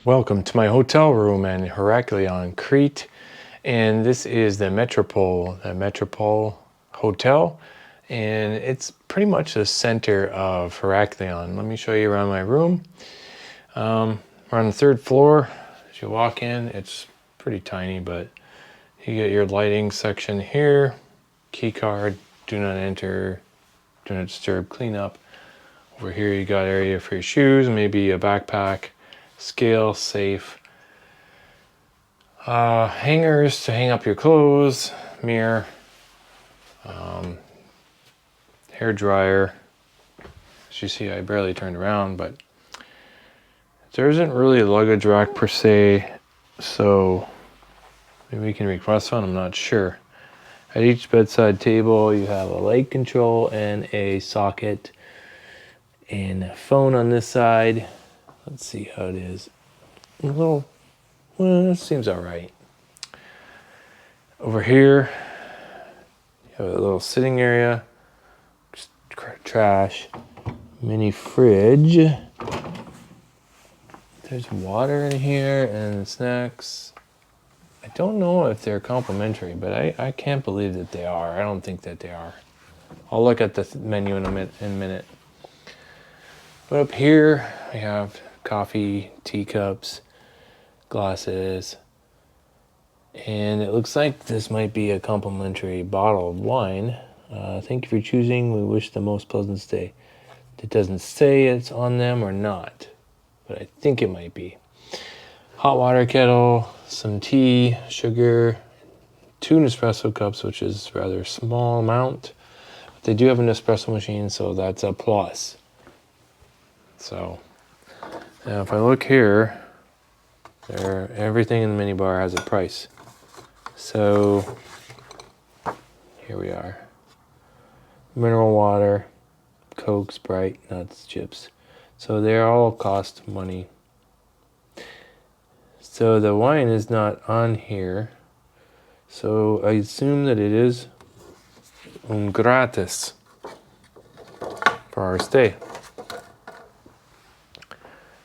Welcome to my hotel room in Heraklion Crete, and this is the Metropole Hotel, and it's pretty much the center of Heraklion. Let me show you around my room. We're on the third floor. As you walk in, it's pretty tiny, but you get your lighting section here, key card, do not enter, do not disturb, clean up. Over here you got area for your shoes, maybe a backpack, scale, safe, hangers to hang up your clothes, mirror, hair dryer. As you see, I barely turned around, but there isn't really a luggage rack per se, so maybe we can request one, I'm not sure. At each bedside table, you have a light control and a socket and a phone on this side. Let's see how it is. A little, well, it seems all right. Over here, you have a little sitting area, trash, mini fridge. There's water in here and snacks. I don't know if they're complimentary, but I can't believe that they are. I don't think that they are. I'll look at the menu in a minute. But up here, we have coffee, teacups, glasses, and it looks like this might be a complimentary bottle of wine. Thank you for choosing. We wish the most pleasant stay. It doesn't say it's on them or not, but I think it might be. Hot water kettle, some tea, sugar, 2 Nespresso cups, which is a rather small amount. But they do have an espresso machine, so that's a plus. So now if I look here, everything in the minibar has a price. So here we are. Mineral water, Coke, Sprite, nuts, chips. So they all cost money. So the wine is not on here. So I assume that it is gratis for our stay.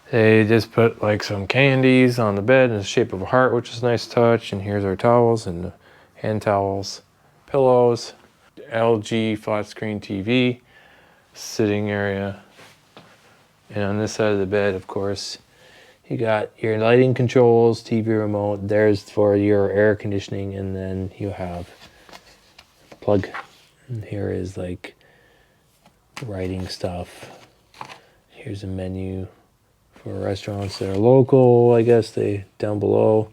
They just put like some candies on the bed in the shape of a heart, which is a nice touch. And here's our towels and hand towels, pillows, LG flat screen TV, sitting area. And on this side of the bed, of course, you got your lighting controls, TV remote. There's for your air conditioning, and then you have plug. And here is like writing stuff. Here's a menu for restaurants that are local, I guess they down below.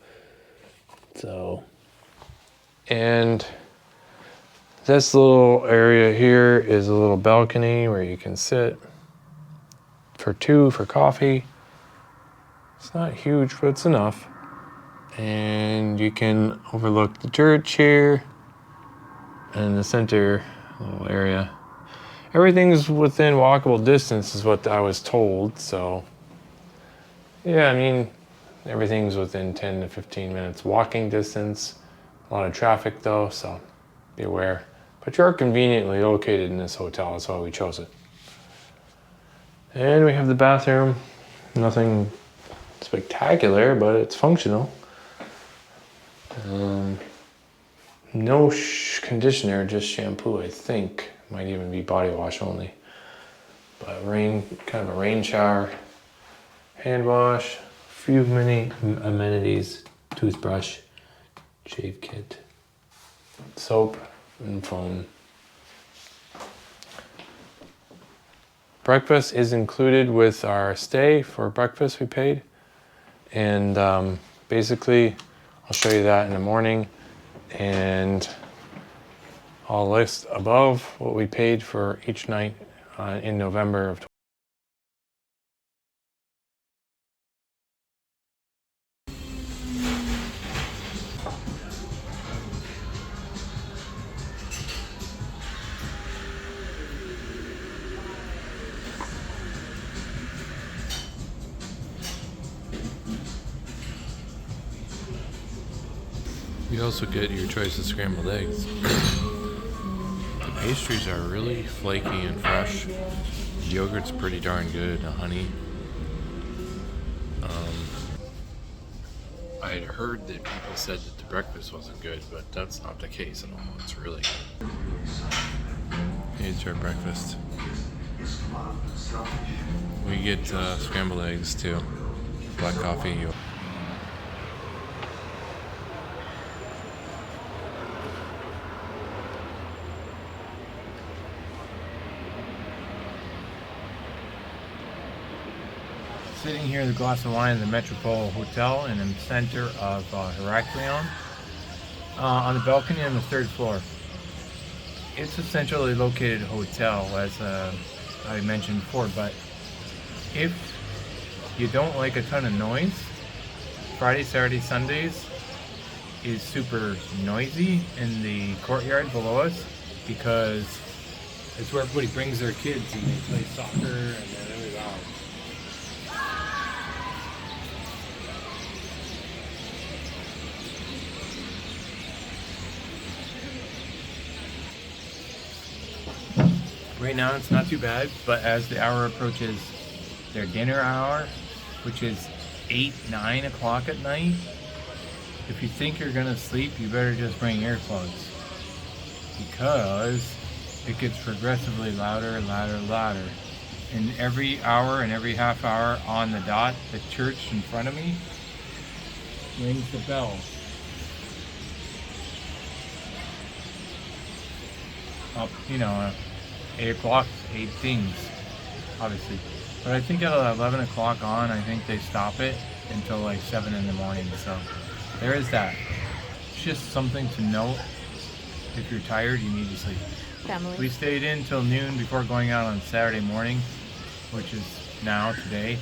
So, and this little area here is a little balcony where you can sit for 2 for coffee. It's not huge, but it's enough. And you can overlook the church here and the center little area. Everything's within walkable distance is what I was told, so yeah, I mean, everything's within 10 to 15 minutes walking distance. A lot of traffic though, so be aware. But you're conveniently located in this hotel, that's why we chose it. And we have the bathroom. Nothing spectacular, but it's functional. No conditioner, just shampoo, I think. Might even be body wash only. But kind of a rain shower. Hand wash, a few mini amenities, toothbrush, shave kit, soap, and phone. Breakfast is included with our stay. For breakfast we paid. And basically, I'll show you that in the morning. And I'll list above what we paid for each night in November of You also get your choice of scrambled eggs. The pastries are really flaky and fresh. The yogurt's pretty darn good, the honey. I had heard that people said that the breakfast wasn't good, but that's not the case at all. It's really good. Here's our breakfast. We get scrambled eggs too, black coffee. Sitting here with a glass of wine in the Metropole Hotel in the center of Heraklion, on the balcony on the 3rd floor. It's a centrally located hotel, as I mentioned before, but if you don't like a ton of noise, Friday, Saturday, Sundays is super noisy in the courtyard below us, because it's where everybody brings their kids and they play soccer and then everything else. Right now it's not too bad, but as the hour approaches their dinner hour, which is 8, 9 o'clock at night, if you think you're gonna sleep, you better just bring earplugs, because it gets progressively louder and louder and louder. And every hour and every half hour on the dot, the church in front of me rings the bell. Up, 8 o'clock, 8 things, obviously. But I think at 11 o'clock on, I think they stop it until like 7 in the morning. So there is that. It's just something to note. If you're tired, you need to sleep. Family. We stayed in till noon before going out on Saturday morning, which is now, today.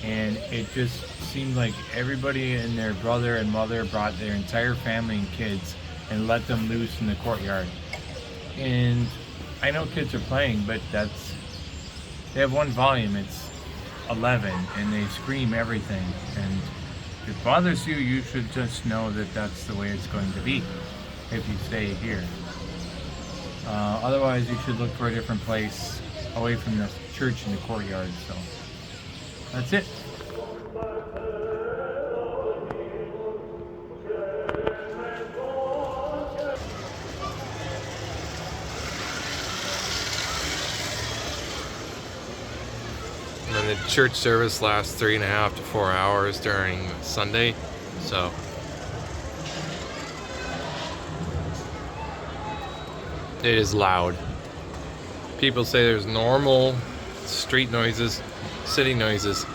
And it just seemed like everybody and their brother and mother brought their entire family and kids and let them loose in the courtyard. And I know kids are playing, but they have one volume, it's 11, and they scream everything. And if it bothers you, you should just know that that's the way it's going to be if you stay here. Otherwise, you should look for a different place away from the church in the courtyard. So that's it. And the church service lasts 3.5 to 4 hours during Sunday, so it is loud. People say there's normal street noises, city noises,